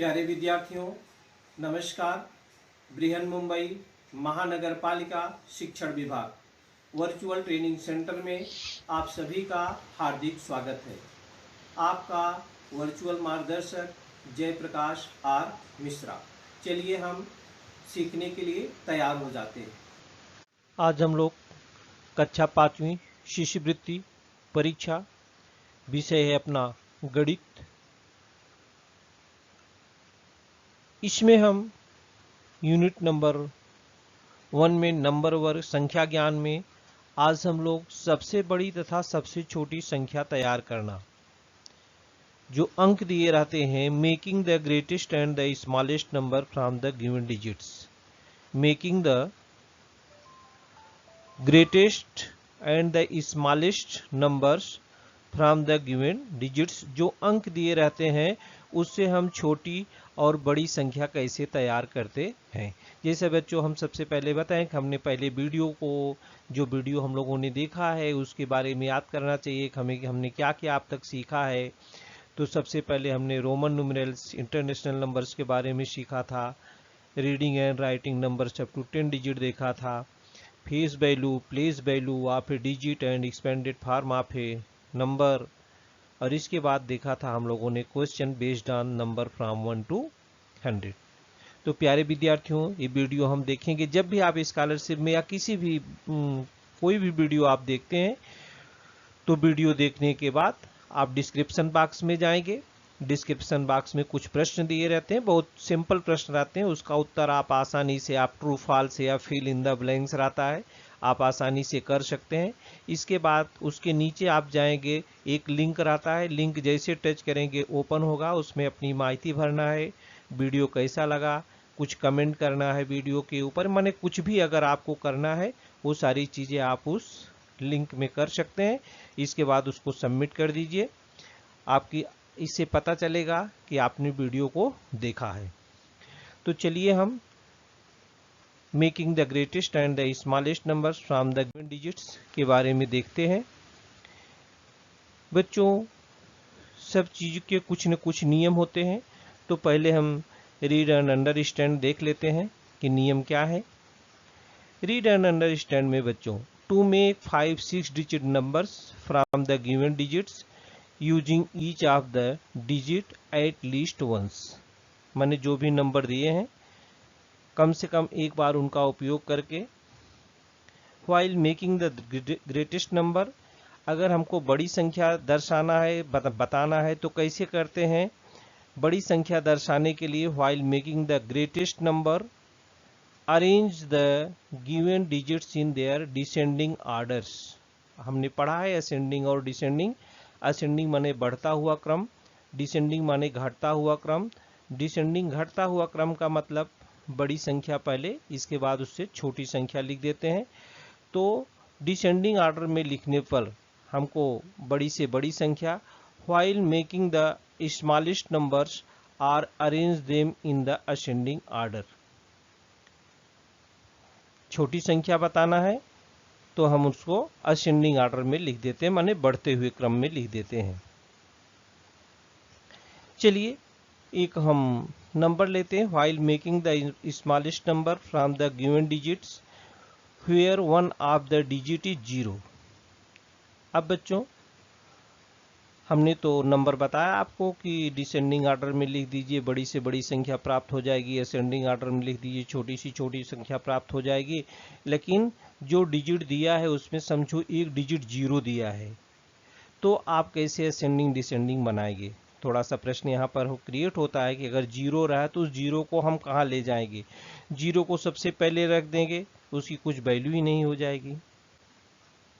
प्यारे विद्यार्थियों, नमस्कार। बृहन मुंबई महानगर पालिका शिक्षण विभाग वर्चुअल ट्रेनिंग सेंटर में आप सभी का हार्दिक स्वागत है। आपका वर्चुअल मार्गदर्शक जयप्रकाश आर मिश्रा। चलिए हम सीखने के लिए तैयार हो जाते हैं। आज हम लोग कक्षा 5वीं शिष्यवृत्ति परीक्षा विषय है अपना गणित। इसमें हम यूनिट नंबर 1 में नंबर वर्ग संख्या ज्ञान में आज हम लोग सबसे बड़ी तथा सबसे छोटी संख्या तैयार करना, जो अंक दिए रहते हैं, making the greatest and the smallest number from the given digits. Making the greatest and the smallest numbers from the given digits, जो अंक दिए रहते हैं उससे हम छोटी और बड़ी संख्या कैसे तैयार करते हैं। जैसे बच्चों हम सबसे पहले बताएं कि हमने पहले वीडियो को, जो वीडियो हम लोगों ने देखा है उसके बारे में याद करना चाहिए कि हमने क्या क्या अब तक सीखा है। तो सबसे पहले हमने रोमन न्यूमेरल्स इंटरनेशनल नंबर्स के बारे में सीखा था, reading and writing numbers up to 10 digit देखा था, face value, place value of a digit and expanded form of a number, और इसके बाद देखा था हम लोगों ने question based on number from 1 to 100। तो प्यारे विद्यार्थियों, ये वीडियो हम देखेंगे जब भी आप स्कॉलरशिप में या किसी भी कोई भी वीडियो आप देखते हैं, तो वीडियो देखने के बाद आप डिस्क्रिप्शन बॉक्स में जाएंगे। डिस्क्रिप्शन बॉक्स में कुछ प्रश्न दिए रहते हैं, बहुत सिंपल प्रश्न रहते हैं, उसका उत्तर आप आसानी से, आप ट्रू फॉल्स या फिल इन द ब्लैंक्स रहता है, आप आसानी से कर सकते हैं। इसके बाद उसके नीचे आप जाएंगे, एक लिंक रहता है, लिंक जैसे टच करेंगे ओपन होगा, उसमें अपनी माहिती भरना है, वीडियो कैसा लगा, कुछ कमेंट करना है वीडियो के ऊपर, माने कुछ भी अगर आपको करना है वो सारी चीज़ें आप उस लिंक में कर सकते हैं। इसके बाद उसको सबमिट कर दीजिए, आपकी इससे पता चलेगा कि आपने वीडियो को देखा है। तो चलिए हम making the greatest and the smallest numbers from the given digits के बारे में देखते हैं। बच्चों, सब चीज़ के कुछ न कुछ नियम होते हैं, तो पहले हम रीड एंड अंडरस्टैंड देख लेते हैं कि नियम क्या है। रीड एंड अंडरस्टैंड में बच्चों, to make 5-6 digit numbers from the given digits using each of the digit at least once, मैंने जो भी नंबर दिए हैं कम से कम एक बार उनका उपयोग करके। While making the greatest number, अगर हमको बड़ी संख्या दर्शाना है, बताना है, तो कैसे करते हैं। बड़ी संख्या दर्शाने के लिए while making the greatest number arrange the given digits in their descending orders. हमने पढ़ा है असेंडिंग और डिसेंडिंग। असेंडिंग माने बढ़ता हुआ क्रम, डिसेंडिंग माने घटता हुआ क्रम। डिसेंडिंग घटता हुआ क्रम का मतलब बड़ी संख्या पहले, इसके बाद उससे छोटी संख्या लिख देते हैं। तो डिसेंडिंग ऑर्डर में लिखने पर हमको बड़ी से बड़ी संख्या, while making the smallest numbers are arrange them in the ascending order. छोटी संख्या बताना है तो हम उसको असेंडिंग ऑर्डर में लिख देते हैं, माने बढ़ते हुए क्रम में लिख देते हैं। चलिए एक हम नंबर लेते हैं। While making the smallest number from the given digits where one of the digit is 0। अब बच्चों, हमने तो नंबर बताया आपको कि डिसेंडिंग ऑर्डर में लिख दीजिए, बड़ी से बड़ी संख्या प्राप्त हो जाएगी, असेंडिंग ऑर्डर में लिख दीजिए, छोटी सी छोटी संख्या प्राप्त हो जाएगी। लेकिन जो डिजिट दिया है उसमें समझो एक डिजिट 0 दिया है, तो आप कैसे असेंडिंग डिसेंडिंग बनाएंगे। थोड़ा सा प्रश्न यहाँ पर क्रिएट होता है कि अगर 0 रहा तो उस 0 को हम कहाँ ले जाएंगे। 0 को सबसे पहले रख देंगे, उसकी कुछ वैल्यू ही नहीं हो जाएगी,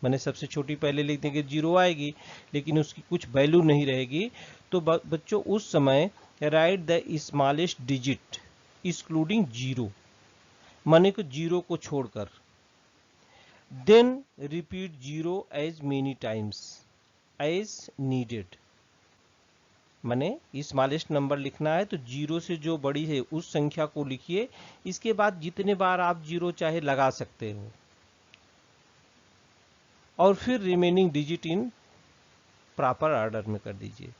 मैंने सबसे छोटी पहले लिख देंगे 0 आएगी, लेकिन उसकी कुछ वैल्यू नहीं रहेगी। तो बच्चों उस समय write the smallest digit including 0, माने को 0 को छोड़कर, then repeat 0 as many times as needed. माने स्मॉलेस्ट नंबर लिखना है तो 0 से जो बड़ी है उस संख्या को लिखिए, इसके बाद जितने बार आप 0 चाहे लगा सकते हो, और फिर remaining digit in proper order में कर दीजिए।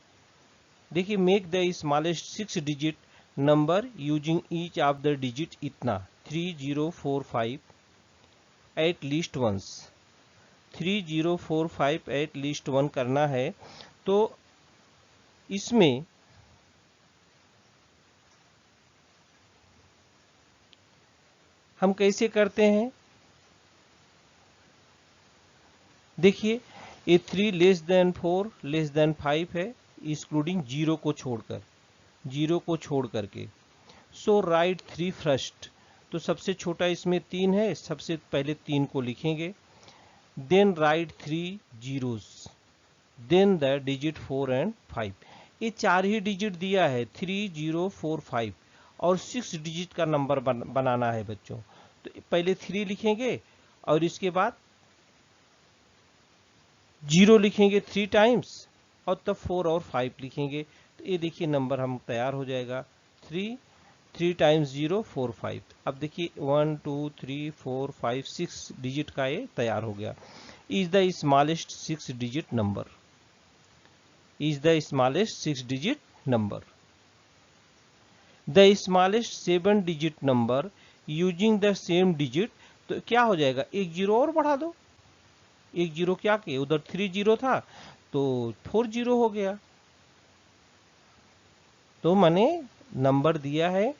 देखिए, make the smallest 6 digit number using each of the digit इतना 3045 at least once 3045 at least 1 करना है। तो इसमें हम कैसे करते हैं, देखिए ये 3 लेस देन 4 लेस देन 5 है, इंक्लूडिंग जीरो को छोड़ करके। सो राइट 3 फर्स्ट, तो सबसे छोटा इसमें 3 है, सबसे पहले 3 को लिखेंगे। Then write 3 zeros, then the digit 4 and 5। ये 4 ही डिजिट दिया है 3 0 4 5 और 6 डिजिट का नंबर बनाना है बच्चों। तो पहले 3 लिखेंगे और इसके बाद 0 लिखेंगे 3 टाइम्स और तब 4 और 5 लिखेंगे। तो ये देखिए नंबर हम तैयार हो जाएगा 3 टाइम्स 0 4 5। अब देखिए 1 2 3 4 5 6 डिजिट का ये तैयार हो गया। Is the smallest 6 digit number, is the smallest 6 digit number. The smallest 7 digit number using the same digit, तो क्या हो जाएगा, एक जीरो और बढ़ा दो, एक जीरो क्या किए, उधर 3 जीरो था तो 4 जीरो हो गया। तो मैंने नंबर दिया है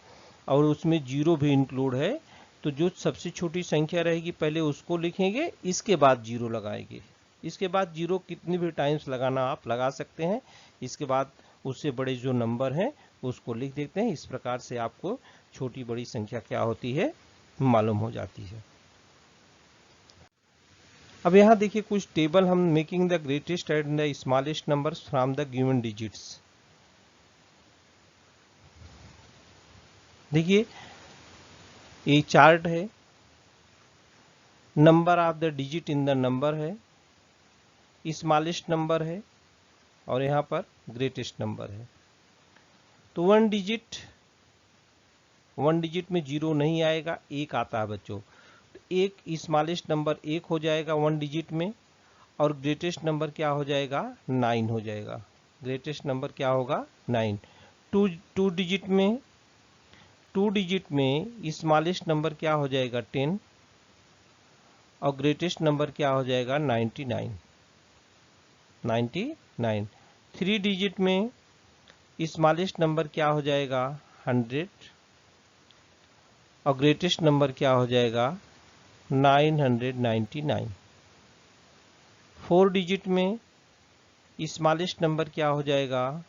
और उसमें जीरो भी इंक्लूड है, तो जो सबसे छोटी संख्या रहेगी पहले उसको लिखेंगे, इसके बाद जीरो लगाएंगे। इसके बाद जीरो कितनी भी टाइम्स लगाना आप लगा सकते हैं, इसके बाद उससे बड़े जो नंबर हैं उसको लिख देते हैं। इस प्रकार से आपको छोटी बड़ी संख्या क्या होती है मालूम हो जाती है। अब यहाँ देखिए कुछ टेबल हम making the greatest and the smallest numbers from the given digits. देखिए ये चार्ट है, number of the digit in the number है, स्मॉलेस्ट नंबर है और यहाँ पर ग्रेटेस्ट नंबर है। तो वन डिजिट में जीरो नहीं आएगा, एक आता है बच्चों। तो एक स्मॉलेस्ट नंबर एक हो जाएगा वन डिजिट में और ग्रेटेस्ट नंबर क्या हो जाएगा 9 हो जाएगा। ग्रेटेस्ट नंबर क्या होगा 9। टू डिजिट में स्मॉलेस्ट नंबर क्या हो जाएगा 10 और ग्रेटेस्ट नंबर क्या हो जाएगा 99। 3 डिजिट में स्मॉलेस्ट नंबर क्या हो जाएगा 100 और ग्रेटेस्ट नंबर क्या हो जाएगा 999। 4 डिजिट में स्मॉलेस्ट नंबर क्या हो जाएगा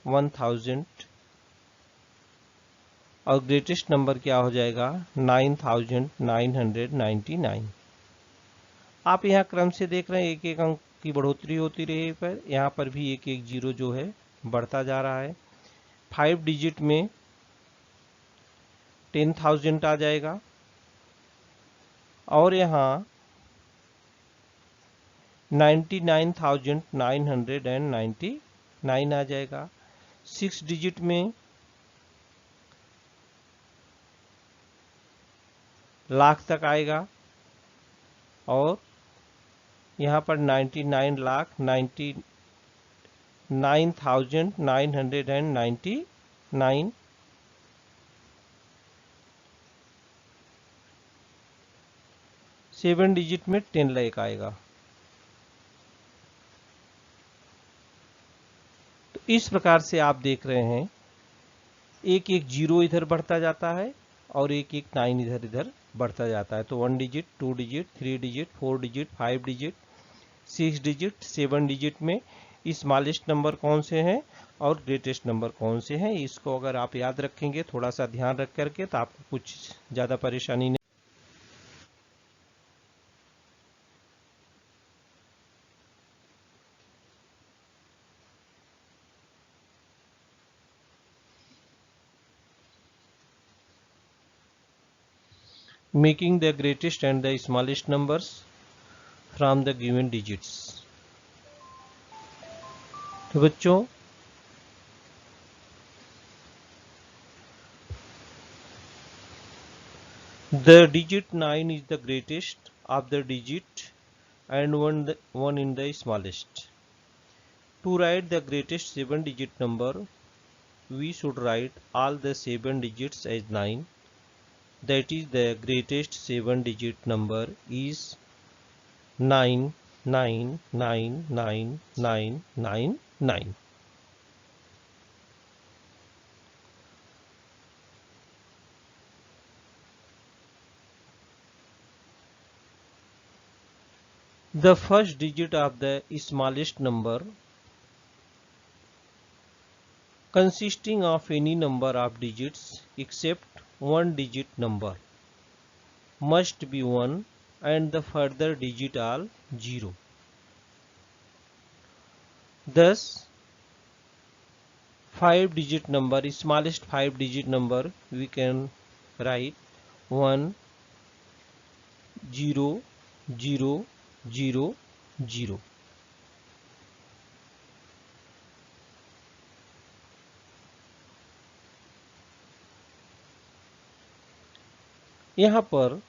1000 और ग्रेटेस्ट नंबर क्या हो जाएगा 9999। आप यहाँ क्रम से देख रहे हैं एक एक अंक की बढ़ोतरी होती रही, पर यहाँ पर भी एक एक जीरो जो है बढ़ता जा रहा है। 5 डिजिट में 10,000 आ जाएगा और यहाँ 99,999 आ जाएगा। 6 डिजिट में लाख तक आएगा और यहाँ पर 99,999। 7 डिजिट में 10 लाख आएगा। तो इस प्रकार से आप देख रहे हैं एक एक जीरो इधर बढ़ता जाता है और एक एक 9 इधर बढ़ता जाता है। तो 1 digit 2 digit 3 digit 4 digit 5 digit 6 digit 7 digit में स्मॉलेस्ट नंबर कौन से हैं और ग्रेटेस्ट नंबर कौन से हैं, इसको अगर आप याद रखेंगे थोड़ा सा ध्यान रख करके तो आपको कुछ ज़्यादा परेशानी नहीं। Making the greatest and the smallest numbers from the given digits। तो बच्चों the digit 9 is the greatest of the digit and one in the smallest। To write the greatest 7 digit number we should write all the 7 digits as 9. That is, the greatest 7-digit number is 9999999. The first digit of the smallest number consisting of any number of digits except one digit number must be 1 and the further digit all 0. Thus, 5-digit number, smallest 5-digit number, we can write 1 0 0 0 0. यहाँ पर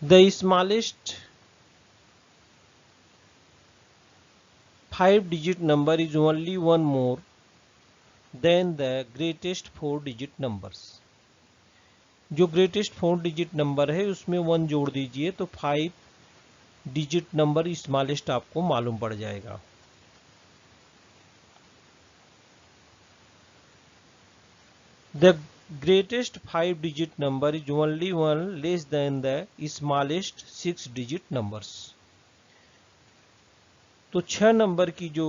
the smallest 5-digit number is only one more than the greatest 4-digit numbers. जो greatest 4-digit number है उसमें 1 जोड़ दीजिए तो 5-digit number smallest आपको मालूम पड़ जाएगा. The greatest 5-digit number is only one less than the smallest 6-digit numbers. तो 6 नंबर की जो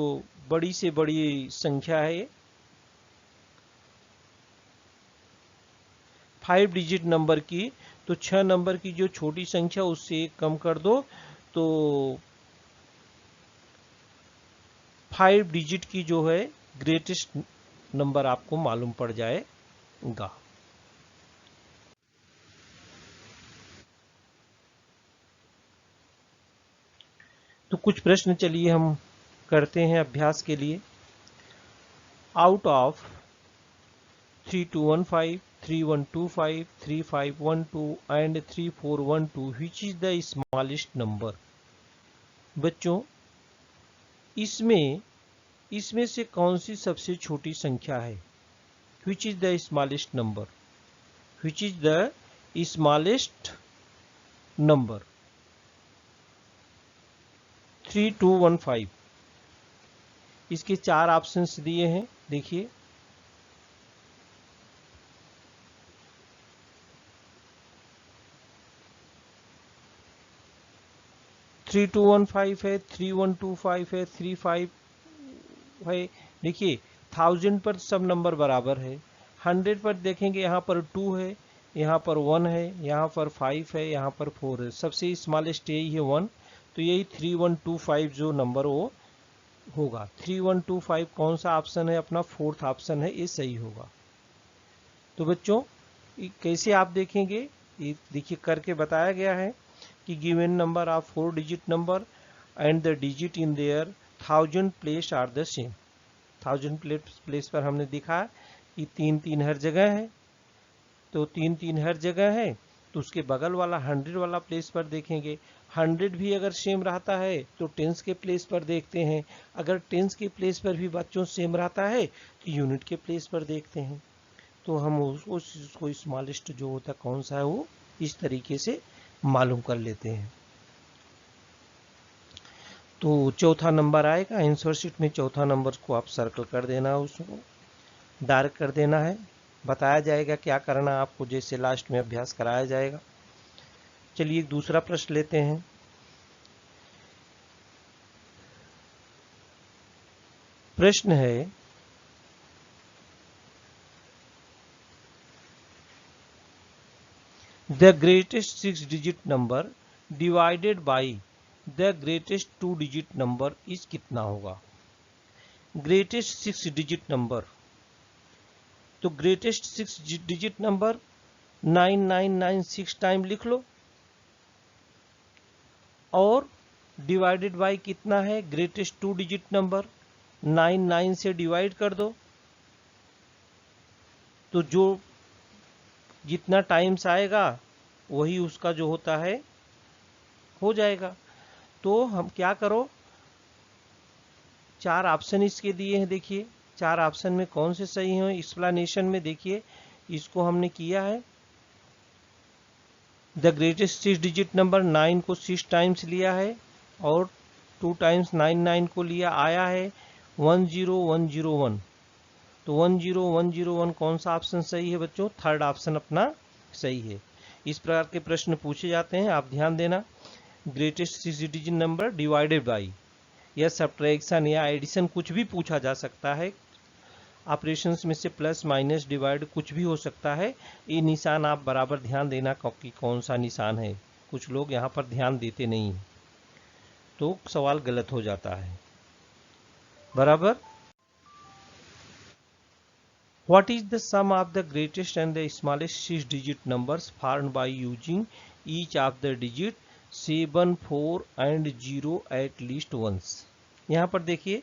बड़ी से बड़ी संख्या है 5-digit नंबर की, तो 6 नंबर की जो छोटी संख्या उससे एक कम कर दो तो 5-digit की जो है ग्रेटेस्ट नंबर आपको मालूम पड़ जाएगा. तो कुछ प्रश्न चलिए हम करते हैं अभ्यास के लिए. Out of 3215, 3125, 3512 and 3412 which is the smallest number? बच्चों इसमें से कौन सी सबसे छोटी संख्या है? Which is the smallest number? Which is the smallest number? 3215. इसके 4 ऑप्शंस दिए हैं, देखिए. थ्री 3215 है, 3125 है, 35 है. देखिए 1000 पर सब नंबर बराबर है. 100 पर देखेंगे यहाँ पर 2 है, यहाँ पर 1 है, यहाँ पर 5 है, यहाँ पर 4 है. सबसे स्मॉलेस्ट यही है 1. तो यही 3125 जो नंबर वो होगा. 3125 कौन सा ऑप्शन है? अपना 4th ऑप्शन है, ये सही होगा. तो बच्चों कैसे आप देखेंगे? ये देखिए करके बताया गया है कि given number of 4-digit number and the digit in their 1000 place are the same. 1000 place पर हमने दिखा कि 3 हर जगह है. तो 3 हर जगह है तो उसके बगल वाला 100 वाला प्लेस पर देखेंगे. 100 भी अगर सेम रहता है तो टेंस के प्लेस पर देखते हैं. अगर टेंस के प्लेस पर भी बच्चों सेम रहता है तो यूनिट के प्लेस पर देखते हैं. तो हम उसको स्मॉलेस्ट जो होता है कौन सा है वो इस तरीके से मालूम कर लेते हैं. तो चौथा नंबर आएगा. आंसर शीट में चौथा नंबर को आप सर्कल कर देना, उसको डार्क कर देना है. बताया जाएगा क्या करना आपको, जैसे लास्ट में अभ्यास कराया जाएगा. चलिए एक दूसरा प्रश्न लेते हैं. प्रश्न है the greatest 6-digit number divided by the greatest 2-digit number is कितना होगा? ग्रेटेस्ट 6-digit नंबर, तो ग्रेटेस्ट 6-digit नंबर 9996 टाइम लिख लो और डिवाइडेड बाय कितना है? ग्रेटेस्ट 2-digit नंबर 99 से डिवाइड कर दो. तो जो जितना टाइम्स आएगा वही उसका जो होता है हो जाएगा. तो हम क्या करो, 4 ऑप्शन इसके दिए हैं. देखिए चार ऑप्शन में कौन से सही हैं? एक्सप्लेनेशन में देखिए, इसको हमने किया है। द ग्रेटेस्ट 6 डिजिट नंबर 9 को 6 टाइम्स लिया है और 2 टाइम्स 99 को लिया, आया है 10101। तो 10101 कौन सा ऑप्शन सही है बच्चों? थर्ड ऑप्शन अपना सही है। इस प्रकार के प्रश्न पूछे जाते हैं, आप ध्यान देना। Greatest 6 digit number divided by या सब्ट्रैक्शन या एडिशन कुछ भी पूछा जा सकता है। ऑपरेशंस में से प्लस माइनस डिवाइड कुछ भी हो सकता है। ये निशान आप बराबर ध्यान देना कि कौन सा निशान है। कुछ लोग यहाँ पर ध्यान देते नहीं, तो सवाल गलत हो जाता है। बराबर। What is the sum of the greatest and the smallest 6 digit numbers formed by using each of the digit 7, 4 and 0 at least once? यहाँ पर देखिए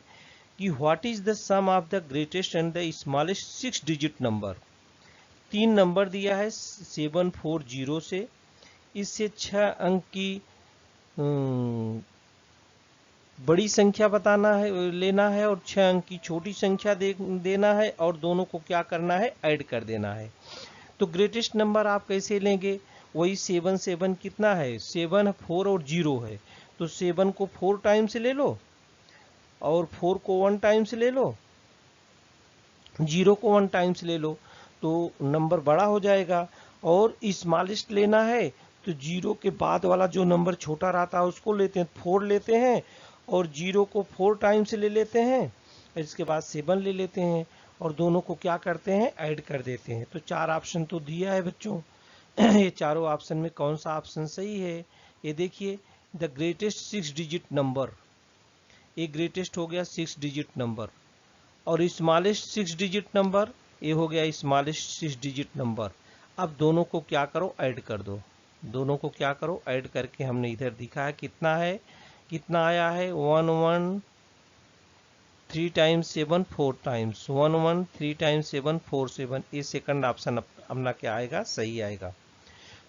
कि what is the sum of the greatest and the smallest 6 digit number? 3 number दिया है 740 से, इससे 6 अंक की बड़ी संख्या बताना है, लेना है, और 6 अंक की छोटी संख्या देना है, और दोनों को क्या करना है? ऐड कर देना है। तो ग्रेटेस्ट नंबर आप कैसे लेंगे? वही 7 कितना है? 7, 4 और 0 है, तो 7 को 4 टाइम्स ले लो और 4 को 1 टाइम्स ले लो, 0 को 1 टाइम्स ले लो, तो नंबर बड़ा हो जाएगा। और स्मॉलेस्ट लेना है तो 0 के बाद वाला जो नंबर छोटा रहता है उसको लेते हैं, 4 लेते हैं, और 0 को 4 टाइम्स ले लेते हैं, इसके बाद 7 ले लेते हैं, और दोनों को क्या करते हैं? ऐड कर देते हैं। तो 4 ऑप्शन तो दिया है बच्चों। ये चारों ऑप्शन में कौन सा ऑप्शन सही है? ये देखिए, द ग्रेटेस्ट 6 डिजिट नंबर, ये ग्रेटेस्ट हो गया 6 डिजिट नंबर, और स्मॉलेस्ट 6 डिजिट नंबर, ये हो गया स्मॉलेस्ट 6 डिजिट नंबर। अब दोनों को क्या करो? ऐड कर दो। दोनों को क्या करो? ऐड करके हमने इधर दिखा है कितना है, कितना आया है? 1 3 टाइम्स 7 4 टाइम्स, 1 3 टाइम्स 7 4 7। ये सेकंड ऑप्शन अपना क्या आएगा? सही आएगा।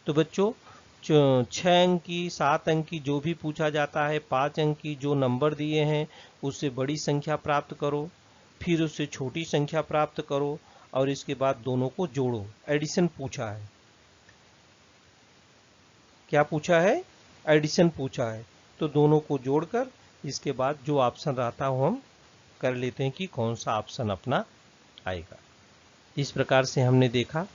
तो बच्चों 6 अंक की, 7 अंक की जो भी पूछा जाता है, 5 अंक की जो नंबर दिए हैं उससे बड़ी संख्या प्राप्त करो, फिर उससे छोटी संख्या प्राप्त करो, और इसके बाद दोनों को जोड़ो। एडिशन पूछा है। क्या पूछा है? एडिशन पूछा है। तो दोनों को जोड़कर इसके बाद जो ऑप्शन रहता है वो हम कर लेते हैं कि कौन सा ऑप्शन अपना आएगा। इस प्रकार से हमने देखा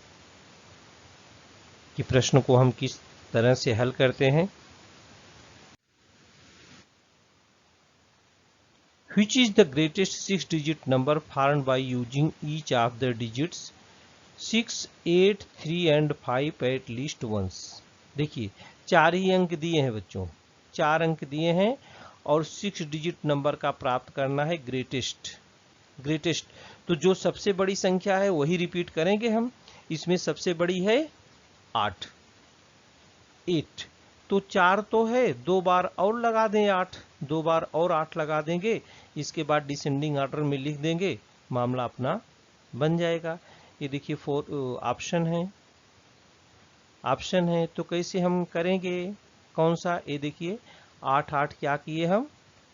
कि प्रश्न को हम किस तरह से हल करते हैं। Which is the greatest 6 digit number formed by using each of the digits 6, 8, 3 and 5 at least once? देखिए 4 ही अंक दिए हैं बच्चों, 4 अंक दिए हैं और 6 डिजिट नंबर का प्राप्त करना है ग्रेटेस्ट। ग्रेटेस्ट तो जो सबसे बड़ी संख्या है वही रिपीट करेंगे हम। इसमें सबसे बड़ी है 8, तो 4 तो है, 2 बार और लगा दें 8, 2 बार और 8 लगा देंगे, इसके बाद डिसेंडिंग ऑर्डर में लिख देंगे, मामला अपना बन जाएगा। ये देखिए 4 ऑप्शन है, ऑप्शन है, तो कैसे हम करेंगे? कौन सा? ये देखिए 8 8 क्या किए हम?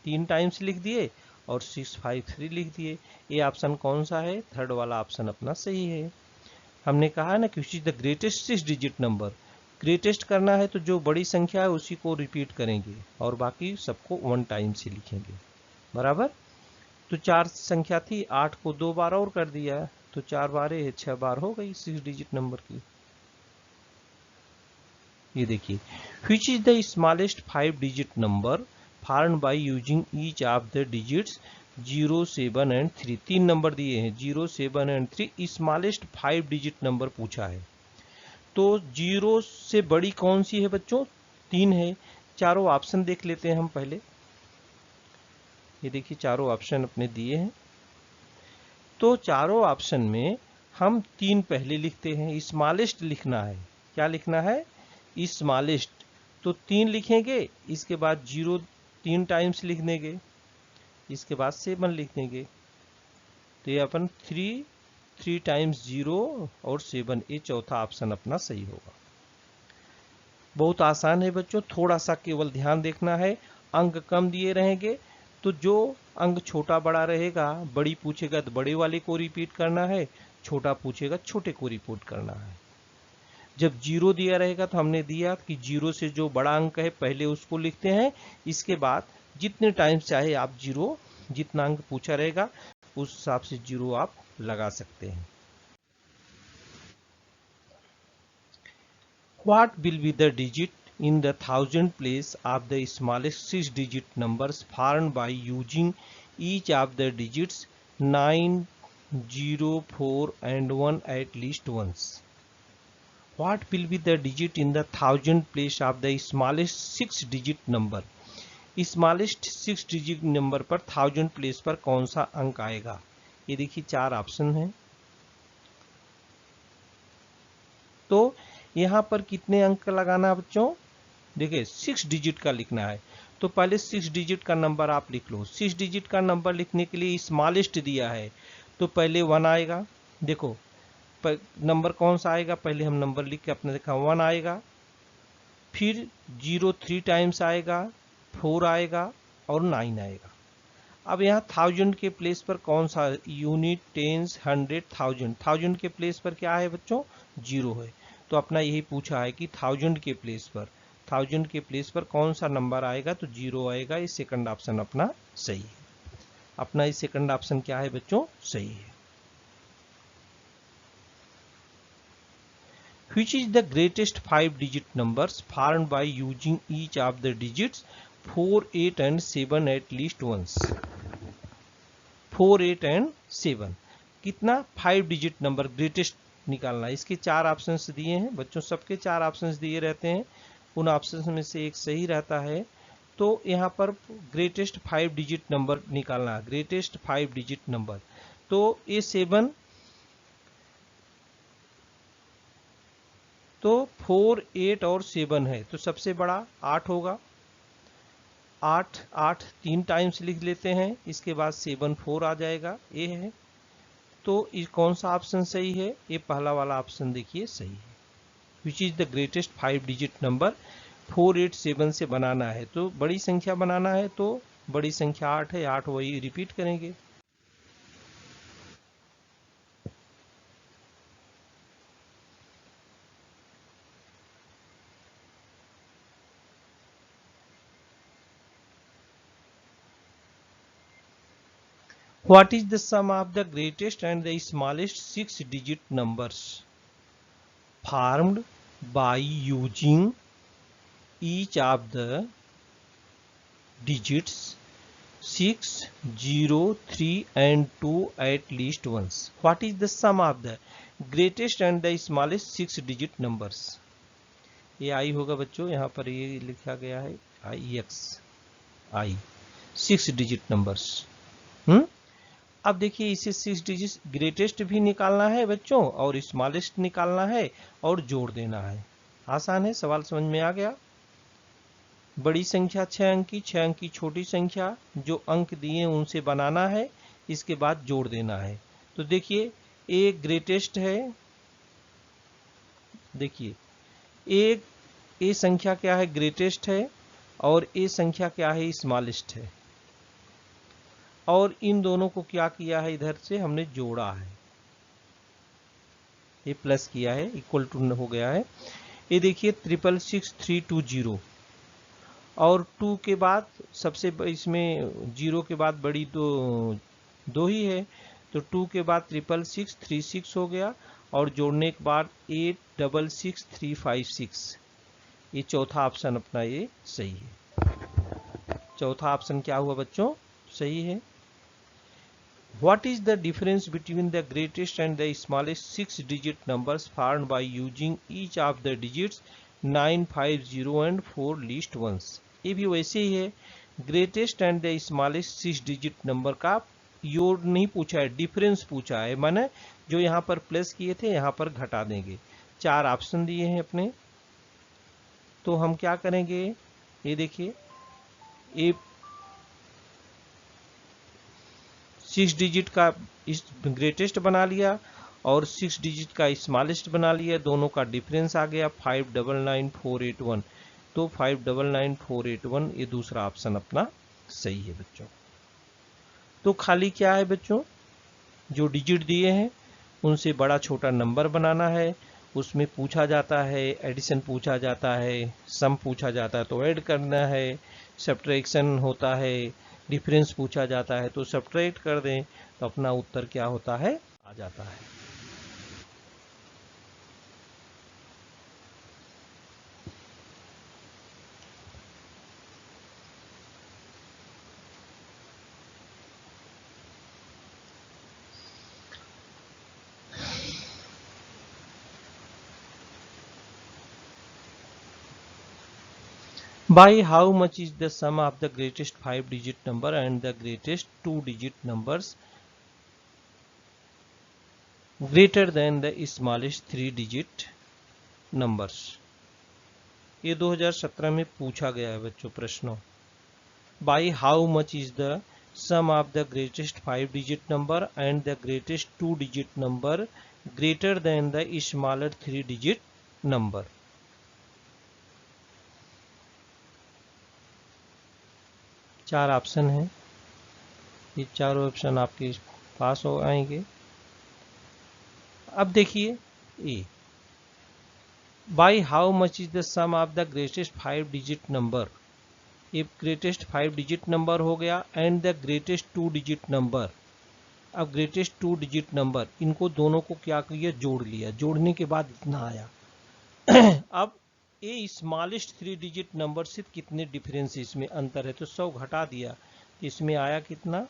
3 टाइम्स लिख दिए और 6 5 3 लिख दिए। ये ऑप्शन कौन सा है? थर्ड वाला ऑप्शन अपना सही है। हमने कहा ना कि the greatest 6 digit number, greatest करना है तो जो बड़ी संख्या है उसी को रिपीट करेंगे और बाकी सबको 1 टाइम से लिखेंगे। बराबर। तो 4 संख्या थी, 8 को 2 बार और कर दिया, तो 4 बार 6 बार हो गई 6 डिजिट नंबर की। ये देखिए, which is the smallest 5 digit number formed by using each of the digits 0, 7 and 3। 3 number दिए हैं, 0, 7 and 3। स्मॉलेस्ट 5 डिजिट नंबर पूछा है, तो 0 से बड़ी कौन सी है बच्चों? 3 है। चारों ऑप्शन देख लेते हैं हम पहले। ये देखिए चारों ऑप्शन अपने दिए हैं, तो चारों ऑप्शन में हम 3 पहले लिखते हैं। स्मॉलेस्ट लिखना है, क्या लिखना है? स्मॉलेस्ट, तो 3 लिखेंगे, इसके बाद 0 3 टाइम्स लिख देंगे, इसके बाद 7 लिख देंगे, तो ये अपन 3 टाइम्स 0 और 7, ये चौथा ऑप्शन अपना सही होगा। बहुत आसान है बच्चों, थोड़ा सा केवल ध्यान देखना है। अंक कम दिए रहेंगे तो जो अंक छोटा बड़ा रहेगा, बड़ी पूछेगा तो बड़े वाले को रिपीट करना है, छोटा पूछेगा छोटे को रिपीट करना है। जब जीरो दिया रहेगा तो हमने दिया कि जीरो से जो बड़ा अंक है पहले उसको लिखते हैं, इसके बाद जितने टाइम्स चाहे आप जीरो, जितना अंक पूछा रहेगा उस हिसाब से जीरो आप लगा सकते हैं। What will be the digit in the thousand place of the smallest 6-digit numbers formed by using each of the digits 9, 0, 4 and 1 at least once? What will be the digit in the thousand place of the smallest 6-digit number? Smallest 6-digit number पर thousand place पर कौन सा अंक आएगा? ये देखिए 4 option हैं। तो यहाँ पर कितने अंक लगाना बच्चों? देखिए 6 डिजिट का लिखना है, तो पहले 6 डिजिट का नंबर आप लिख लो। 6 डिजिट का नंबर लिखने के लिए स्मॉलेस्ट दिया है, तो पहले 1 आएगा। देखो नंबर कौन सा आएगा, पहले हम नंबर लिख के अपने देखा 1 आएगा, फिर 0 3 टाइम्स आएगा, 4 आएगा और 9 आएगा। अब यहाँ थाउजेंड के प्लेस पर कौन सा, यूनिट, टेंस, 100, थाउजेंड, थाउजेंड के प्लेस पर क्या है बच्चों? 0 है। तो अपना यही पूछा है कि थाउजेंड के प्लेस पर कौन सा नंबर आएगा, तो 0 आएगा। ये सेकंड ऑप्शन अपना सही है। अपना ये सेकंड ऑप्शन क्या है बच्चों? सही है। Which is the greatest 5-digit numbers formed by using each of the digits 4, 8 and 7 at least once? 4, 8 and 7 कितना 5-digit नंबर ग्रेटेस्ट निकालना है। इसके 4 ऑप्शंस दिए हैं बच्चों, सबके 4 ऑप्शंस दिए रहते हैं, उन ऑप्शंस में से एक सही रहता है। तो यहाँ पर ग्रेटेस्ट 5-digit नंबर निकालना है, ग्रेटेस्ट 5-digit नंबर। तो ये 7, तो 4, 8 और 7 है, तो सबसे बड़ा 8 होगा। 8 8 3 टाइम्स लिख लेते हैं, इसके बाद 7 4 आ जाएगा, ये है। तो ये कौन सा ऑप्शन सही है? ये पहला वाला ऑप्शन देखिए सही है। Which is the greatest 5-digit number 4, 8, 7 से बनाना है, तो बड़ी संख्या बनाना है, तो बड़ी संख्या 8 है, 8 वही रिपीट करेंगे। What is the sum of the greatest and the smallest 6-digit numbers formed by using each of the digits 6, 0, 3 and 2 at least once? What is the sum of the greatest and the smallest 6-digit numbers? ये आई होगा बच्चों, यहाँ पर ये लिखा गया है आई 6-digit numbers। अब देखिए इसे 6 डिजिट ग्रेटेस्ट भी निकालना है बच्चों और स्मॉलेस्ट निकालना है और जोड़ देना है। आसान है, सवाल समझ में आ गया। बड़ी संख्या 6 अंक की, 6 अंक की छोटी संख्या, जो अंक दिए उनसे बनाना है, इसके बाद जोड़ देना है। तो देखिए एक ग्रेटेस्ट है, देखिए एक ए संख्या क्या है? ग्रेटेस्ट है, और ए संख्या क्या है? स्मॉलेस्ट है। और इन दोनों को क्या किया है? इधर से हमने जोड़ा है, ये प्लस किया है, इक्वल टू हो गया है। ये देखिए 666,320 और 2 के बाद सबसे इसमें 0 के बाद बड़ी तो 2 ही है, तो 2 के बाद 66636 हो गया, और जोड़ने के बाद 866356। ये चौथा ऑप्शन अपना ये सही है। चौथा ऑप्शन क्या हुआ बच्चों? सही है। What is the difference between the greatest and the smallest 6-digit numbers formed by using each of the digits 9, 5, 0 and 4 least ones? ये भी वैसे ही है, greatest and the smallest 6-digit number का योग नहीं पूछा है, डिफरेंस पूछा है, माने जो यहाँ पर प्लस किए थे यहाँ पर घटा देंगे। 4 ऑप्शन दिए हैं अपने, तो हम क्या करेंगे? ये देखिए ये 6 डिजिट का ग्रेटेस्ट बना लिया और 6 डिजिट का स्मॉलेस्ट बना लिया, दोनों का डिफरेंस आ गया 599481। तो 599481 ये दूसरा ऑप्शन अपना सही है बच्चों। तो खाली क्या है बच्चों, जो डिजिट दिए हैं उनसे बड़ा छोटा नंबर बनाना है। उसमें पूछा जाता है, एडिशन पूछा जाता है, सम पूछा जाता है तो ऐड करना है, सब्ट्रैक्शन होता है, डिफरेंस पूछा जाता है तो सब्ट्रैक्ट कर दें, तो अपना उत्तर क्या होता है, आ जाता है। By how much is the sum of the greatest 5-digit number and the greatest 2-digit numbers greater than the smallest 3-digit numbers? ये 2017 में पूछा गया है बच्चों प्रश्नों। By how much is the sum of the greatest 5-digit number and the greatest 2-digit number greater than the smaller 3-digit number? चार option हैं, ये चारों ऑप्शन आपके पास हो आएंगे। अब देखिए A, by how much is the sum of the greatest 5-digit number, ये ग्रेटेस्ट 5-digit नंबर हो गया and the greatest 2-digit number. अब ग्रेटेस्ट 2-digit नंबर, इनको दोनों को क्या किया, जोड़ लिया, जोड़ने के बाद इतना आया। अब ए स्मॉलेस्ट 3-digit नंबर से कितने डिफरेंस इसमें अंतर है, तो 100 घटा दिया, इसमें आया कितना,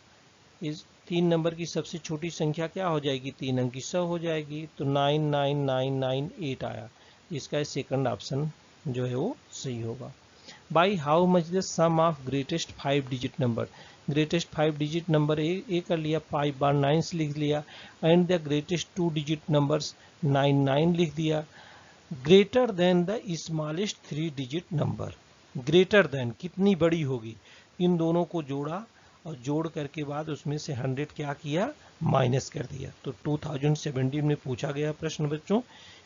इस 3 नंबर की सबसे छोटी संख्या क्या हो जाएगी, 3 अंक की 100 हो जाएगी, तो 99998 आया। इसका सेकंड ऑप्शन जो है वो सही होगा। By how much the sum of greatest 5-digit number, greatest 5-digit number ए कर लिया, 5 बार 9 लिख लिया, and the greatest 2-digit numbers 99 लिख दिया, greater than the smallest 3-digit number. Greater than कितनी बड़ी होगी, इन दोनों को जोड़ा और जोड़ करके बाद उसमें से 100 क्या किया, माइनस कर दिया। तो 2017 में पूछा गया प्रश्न बच्चों,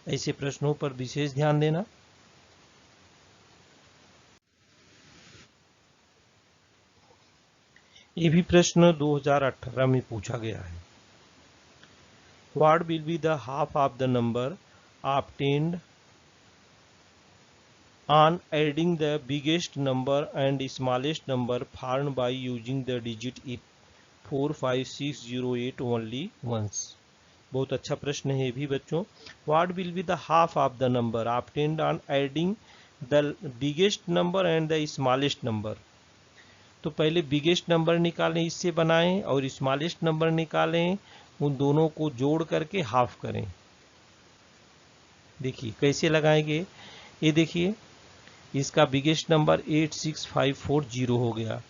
ऐसे प्रश्नों पर विशेष ध्यान देना। ये भी प्रश्न 2018 में पूछा गया है। What will be the half of the number obtained on adding the biggest number and smallest number formed by using the digit 4, 5, 6, 0, 8 only once? बहुत अच्छा प्रश्न है ये भी बच्चों। What will be the half of the number obtained on adding the biggest number and the smallest number? तो पहले biggest number निकालें, इससे बनाएं, और स्मॉलेस्ट नंबर निकालें, उन दोनों को जोड़ करके हाफ करें। देखिए कैसे लगाएंगे, ये देखिए इसका बिगेस्ट नंबर 86540 हो गया,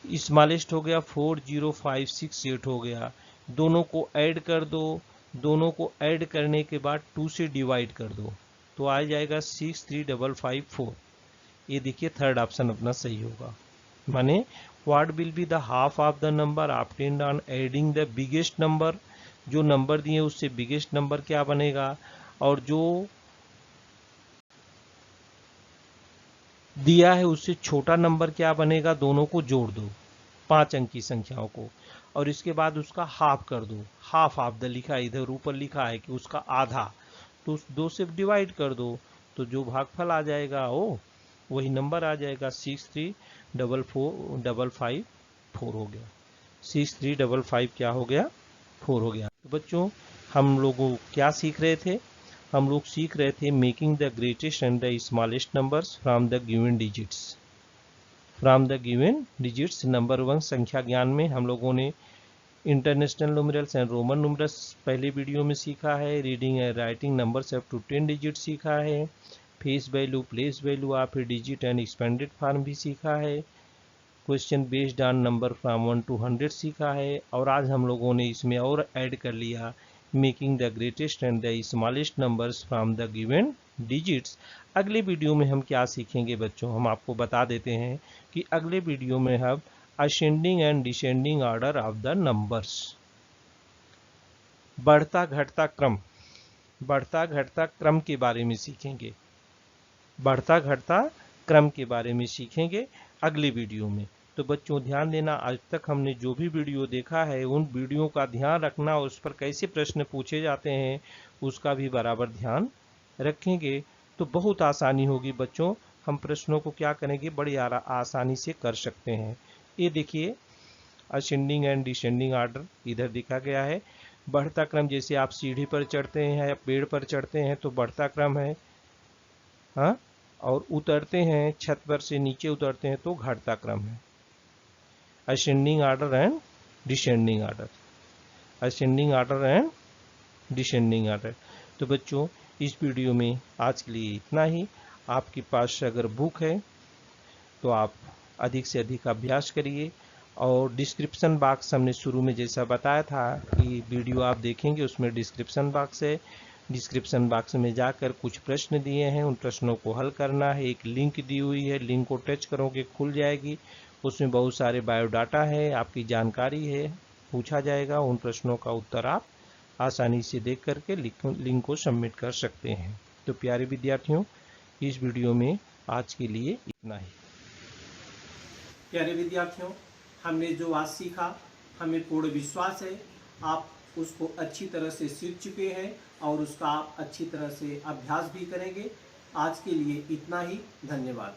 स्मॉलेस्ट हो गया 40568 हो गया, दोनों को ऐड कर दो, दोनों को ऐड करने के बाद 2 से डिवाइड कर दो तो आ जाएगा 63554। ये देखिए थर्ड ऑप्शन अपना सही होगा। माने what will be the half of the number obtained on adding the biggest number, जो नंबर दिए उससे बिगेस्ट नंबर क्या बनेगा, और जो दिया है उससे छोटा नंबर क्या बनेगा, दोनों को जोड़ दो 5 अंक की संख्याओं को, और इसके बाद उसका हाफ कर दो। हाफ ऑफ द लिखा है, इधर ऊपर लिखा है कि उसका आधा, तो 2 से डिवाइड कर दो तो जो भागफल आ जाएगा वो वही नंबर आ जाएगा, 63554 हो गया, 63554 क्या हो गया, 4 हो गया। तो बच्चों हम लोगों क्या सीख रहे थे, हम लोग सीख रहे थे making the greatest and the smallest numbers from the given digits. From the given digits number 1 संख्या ज्ञान में हम लोगों ने international numerals and roman numerals पहले वीडियो में सीखा है, reading and writing numbers up to 10 digit सीखा है, face value, place value of a digit and expanded form भी सीखा है, question based on number from 1 to 100 सीखा है, और आज हम लोगों ने इसमें और ऐड कर लिया making the greatest and the smallest numbers from the given digits. अगले वीडियो में हम क्या सीखेंगे बच्चों, हम आपको बता देते हैं कि अगले वीडियो में हम ascending and descending order of the numbers, बढ़ता घटता क्रम, बढ़ता घटता क्रम के बारे में सीखेंगे, बढ़ता घटता क्रम के बारे में सीखेंगे अगले वीडियो में। तो बच्चों ध्यान देना, आज तक हमने जो भी वीडियो देखा है उन वीडियो का ध्यान रखना, उस पर कैसे प्रश्न पूछे जाते हैं उसका भी बराबर ध्यान रखेंगे तो बहुत आसानी होगी बच्चों। हम प्रश्नों को क्या करेंगे, बड़ी आसानी से कर सकते हैं। ये देखिए असेंडिंग एंड डिसेंडिंग आर्डर इधर दिखा गया है। बढ़ता क्रम, जैसे आप सीढ़ी पर चढ़ते हैं या पेड़ पर चढ़ते हैं तो बढ़ता क्रम है, हाँ, और उतरते हैं छत पर से नीचे उतरते हैं तो घटता क्रम है। Ascending order and descending order, ascending order and descending order. तो बच्चों इस वीडियो में आज के लिए इतना ही। आपके पास अगर बुक है तो आप अधिक से अधिक अभ्यास करिए, और डिस्क्रिप्शन बॉक्स हमने शुरू में जैसा बताया था कि वीडियो आप देखेंगे उसमें डिस्क्रिप्शन बॉक्स है। डिस्क्रिप्शन बॉक्स में जाकर कुछ प्रश्न दिए हैं, उन प्रश्नों को हल करना है। एक लिंक दी हुई है, लिंक को टच करोगे खुल जाएगी, उसमें बहुत सारे बायोडाटा है, आपकी जानकारी है, पूछा जाएगा। उन प्रश्नों का उत्तर आप आसानी से देख करके लिंक को सबमिट कर सकते हैं। तो प्यारे विद्यार्थियों, इस वीडियो में आज के लिए इतना ही। प्यारे विद्यार्थियों, हमने जो आज सीखा, हमें पूर्ण विश्वास है आप उसको अच्छी तरह से सीख चुके हैं और उसका आप अच्छी तरह से अभ्यास भी करेंगे। आज के लिए इतना ही, धन्यवाद।